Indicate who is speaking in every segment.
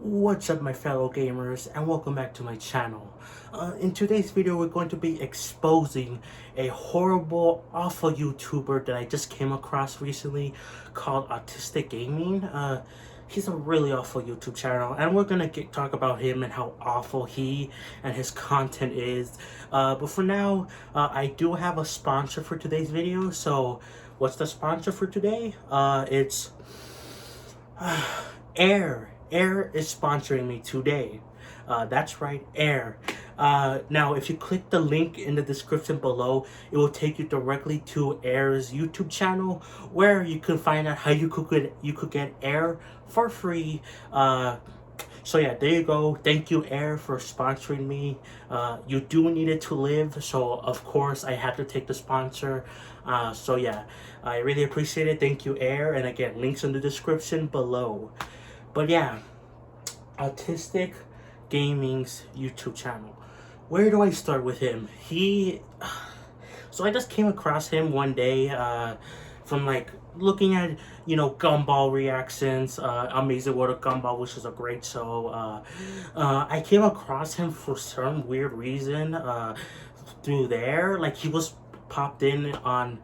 Speaker 1: What's up my fellow gamers, and welcome back to my channel. In today's video we're going to be exposing a horrible, awful YouTuber that I just came across recently called Autistic Gaming. He's a really awful YouTube channel, and we're gonna talk about him and how awful he and his content is. But for now, I do have a sponsor for today's video. So what's the sponsor for today? It's Air. Air is sponsoring me today. That's right, Air. Now, if you click the link in the description below, it will take you directly to Air's YouTube channel, where you can find out how you could get Air for free. So yeah, there you go. Thank you, Air, for sponsoring me. You do need it to live, so of course I had to take the sponsor. So yeah, I really appreciate it. Thank you, Air. And again, links in the description below. But yeah, Autistic Gaming's YouTube channel. Where do I start with him? So I just came across him one day from like looking at, Gumball reactions, Amazing World of Gumball, which is a great show. I came across him for some weird reason through there. Like, he was popped in on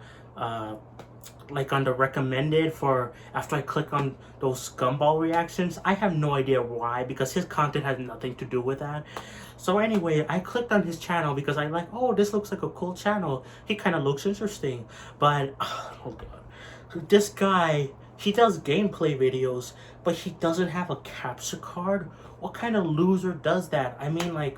Speaker 1: like on the recommended for after I click on those Gumball reactions. I have no idea why, because his content has nothing to do with that. So anyway, I clicked on his channel because I like, oh, this looks like a cool channel. He kind of looks interesting. But oh god, this guy, he does gameplay videos, but he doesn't have a capture card. What kind of loser does that? I mean, like,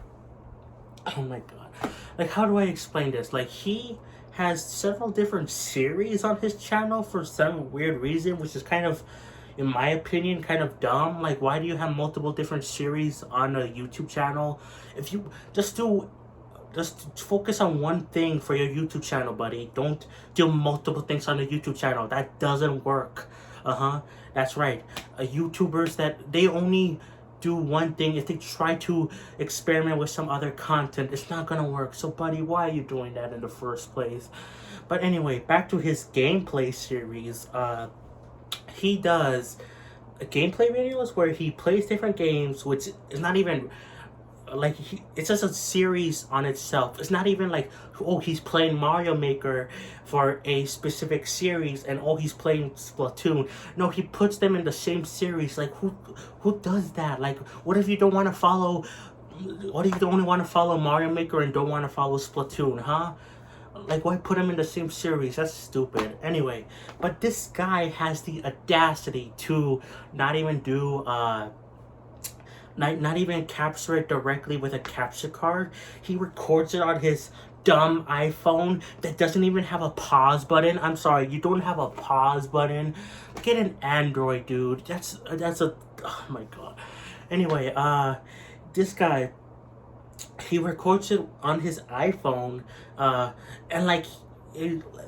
Speaker 1: oh my god, like, how do I explain this? Like, he has several different series on his channel for some weird reason, which is kind of, in my opinion, kind of dumb. Like, why do you have multiple different series on a YouTube channel? If you just focus on one thing for your YouTube channel, buddy. Don't do multiple things on a YouTube channel. That doesn't work. That's right. YouTubers that they only do one thing, if they try to experiment with some other content, it's not gonna work. So buddy, why are you doing that in the first place? But anyway, back to his gameplay series. He does gameplay videos where he plays different games, which is not even like, it's just a series on itself. It's not even like, oh, he's playing Mario Maker for a specific series, and oh, he's playing Splatoon. No, he puts them in the same series. Like, who does that? Like, what if you don't want to follow, what if you only want to follow Mario Maker and don't want to follow Splatoon, huh? Like, why put them in the same series? That's stupid. Anyway, but this guy has the audacity to not even do not even capture it directly with a capture card. He records it on his dumb iPhone that doesn't even have a pause button. I'm sorry, you don't have a pause button. Get an Android, dude. That's a, oh my god. Anyway, this guy, he records it on his iPhone, and like,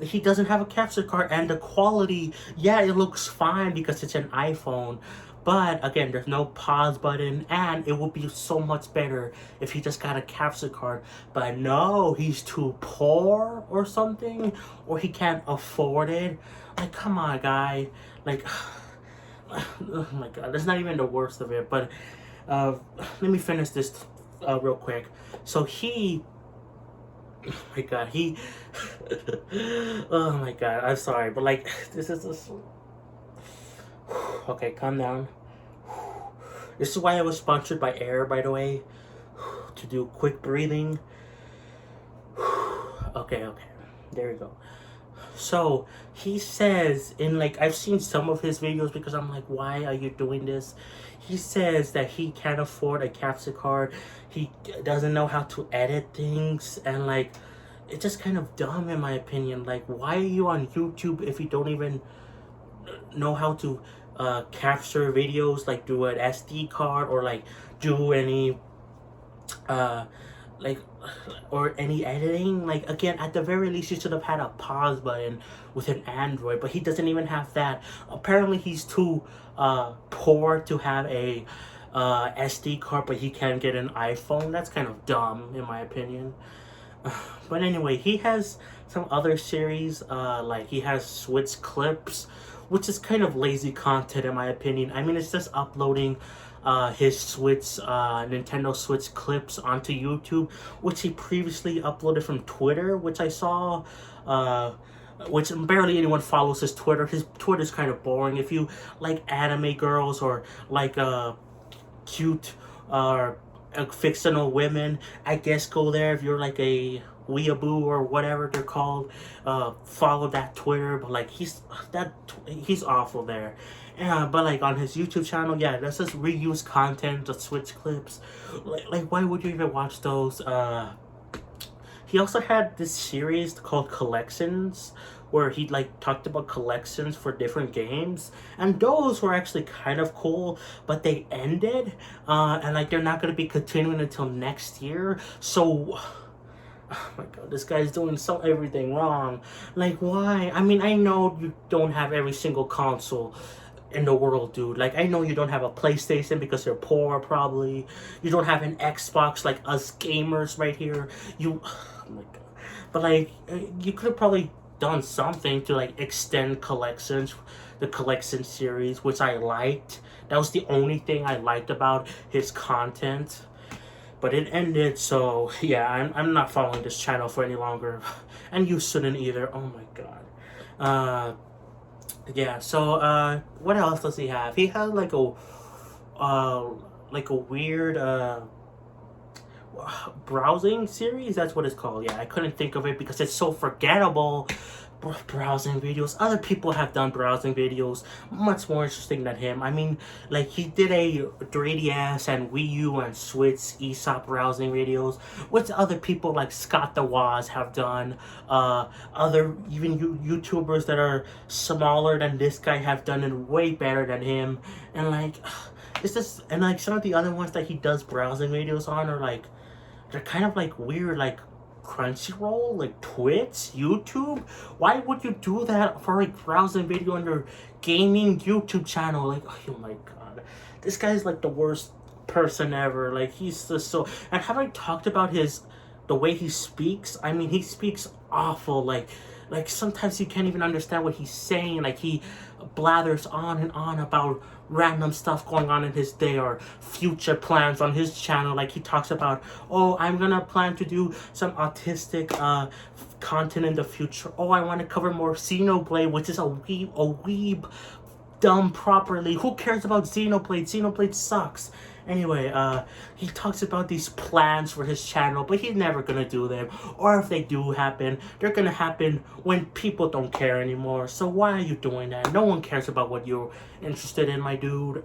Speaker 1: he doesn't have a capture card, and the quality, yeah, it looks fine because it's an iPhone. But again, there's no pause button, and it would be so much better if he just got a capture card. But no, he's too poor or something, or he can't afford it. Like, come on, guy. Like, oh my god, that's not even the worst of it. But let me finish this real quick. So he, oh my god, oh my god, I'm sorry, but like, this is just, okay, calm down. This is why I was sponsored by Air, by the way, to do quick breathing. Okay, there we go. So he says, in like, I've seen some of his videos because I'm like, why are you doing this? He says that he can't afford a capture card. He doesn't know how to edit things, and like, it's just kind of dumb in my opinion. Like, why are you on YouTube if you don't even know how to capture videos, like do an SD card, or like do any like, or any editing? Like, again, at the very least, you should have had a pause button with an Android, but he doesn't even have that. Apparently he's too poor to have a SD card, but he can get an iPhone. That's kind of dumb in my opinion. But anyway, he has some other series, like he has Switch Clips, which is kind of lazy content in my opinion. I mean, it's just uploading his Switch, Nintendo Switch clips onto YouTube, which he previously uploaded from Twitter, which I saw. Which barely anyone follows his Twitter. His Twitter's kind of boring. If you like anime girls or like cute fictional women, I guess go there. If you're like a weeaboo or whatever they're called, follow that Twitter. But like he's awful there. But like on his YouTube channel, yeah, that's just reused content, the Switch clips. Like why would you even watch those? He also had this series called Collections, where he like talked about collections for different games, and those were actually kind of cool, but they ended, and like they're not gonna be continuing until next year. So, oh my god, this guy's doing everything wrong. Like, why? I mean, I know you don't have every single console in the world, dude. Like, I know you don't have a PlayStation because you're poor, probably. You don't have an Xbox like us gamers right here. Oh my god. But like, you could have probably done something to like extend the collection series, which I liked. That was the only thing I liked about his content. But it ended, so yeah, I'm not following this channel for any longer, and you shouldn't either. Oh my god. Yeah, so what else does he have? He had like a weird browsing series. That's what it's called. Yeah, I couldn't think of it because it's so forgettable. Browsing videos. Other people have done browsing videos much more interesting than him. I mean, like he did a 3DS and Wii U and Switch eShop browsing videos, which other people like Scott the Woz have done. Other even YouTubers that are smaller than this guy have done it way better than him. And like, it's just, and like some of the other ones that he does browsing videos on are like, they're kind of like weird, like Crunchyroll, like Twitch, YouTube. Why would you do that for a browsing video on your gaming YouTube channel? Like, oh my god, this guy's like the worst person ever. Like, he's just so. And have I talked about the way he speaks? I mean, he speaks awful. Like sometimes you can't even understand what he's saying. Like he blathers on and on about random stuff going on in his day or future plans on his channel. Like he talks about, oh, I'm gonna plan to do some autistic content in the future. Oh, I want to cover more Xenoblade, which is a weeb done properly. Who cares about Xenoblade? Xenoblade sucks. Anyway, he talks about these plans for his channel, but he's never gonna do them. Or if they do happen, they're gonna happen when people don't care anymore. So why are you doing that? No one cares about what you're interested in, my dude.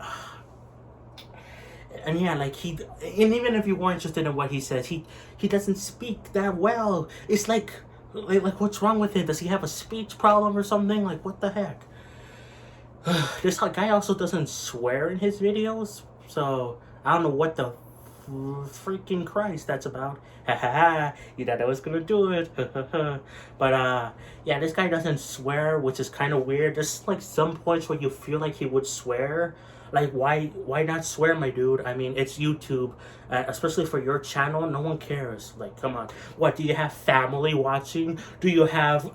Speaker 1: And yeah, like and even if you weren't interested in what he says, he doesn't speak that well. It's like what's wrong with him? Does he have a speech problem or something? Like, what the heck? This guy also doesn't swear in his videos, so I don't know what the freaking Christ that's about. Ha ha ha, you thought I was gonna do it. But yeah, this guy doesn't swear, which is kind of weird. There's like some points where you feel like he would swear. Like, why not swear, my dude? I mean, it's YouTube, especially for your channel. No one cares. Like, come on. What, do you have family watching? Do you have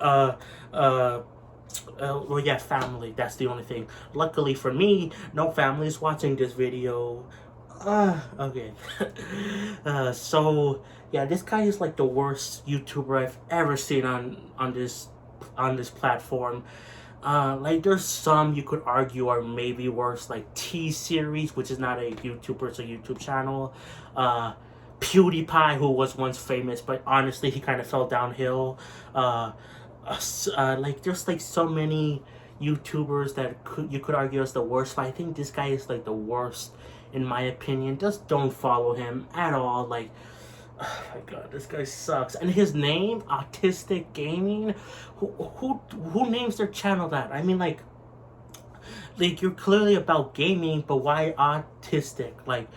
Speaker 1: well, yeah, family. That's the only thing. Luckily for me, no family is watching this video. Okay. So yeah, this guy is like the worst YouTuber I've ever seen on this platform. Like there's some you could argue are maybe worse, like T-Series, which is not a YouTuber, it's a YouTube channel. PewDiePie, who was once famous, but honestly he kind of fell downhill. Like there's like so many YouTubers that you could argue as the worst, but I think this guy is like the worst in my opinion. Just don't follow him at all. Like, oh my god, this guy sucks. And his name, Autistic Gaming, who names their channel that? I mean, like you're clearly about gaming, but why autistic? Like,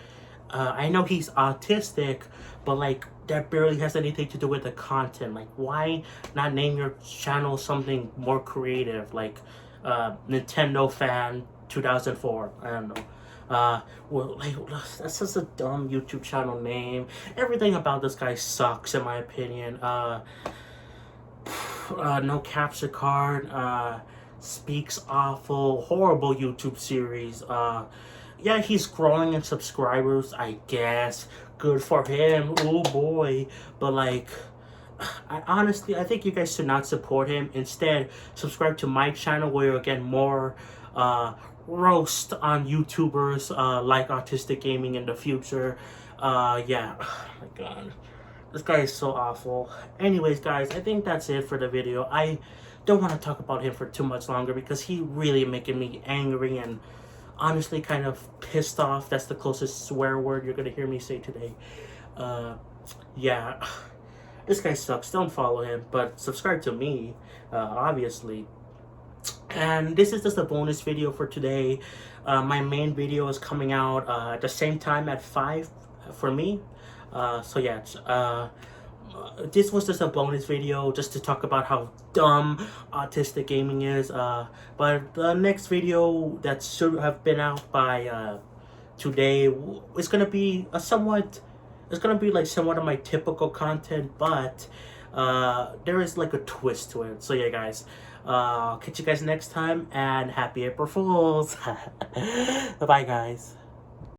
Speaker 1: I know he's autistic, but like that barely has anything to do with the content. Like, why not name your channel something more creative, like Nintendo Fan 2004? I don't know. Well, like, that's just a dumb YouTube channel name. Everything about this guy sucks, in my opinion. No capture card. Speaks awful. Horrible YouTube series. yeah, he's growing in subscribers, I guess. Good for him. Oh boy. But like, I think you guys should not support him. Instead, subscribe to my channel where you'll get more roast on YouTubers like Autistic Gaming in the future. Yeah. Oh my god. This guy is so awful. Anyways, guys, I think that's it for the video. I don't want to talk about him for too much longer because he really making me angry and honestly kind of pissed off. That's the closest swear word you're gonna hear me say today. Yeah. This guy sucks. Don't follow him, but subscribe to me, obviously. And this is just a bonus video for today. My main video is coming out at the same time at 5 for me. So yeah, this was just a bonus video just to talk about how dumb Autistic Gaming is. But the next video that should have been out by today is gonna be it's gonna be like somewhat of my typical content, but there is like a twist to it. So yeah, guys, catch you guys next time, and happy April Fools. Bye bye, guys.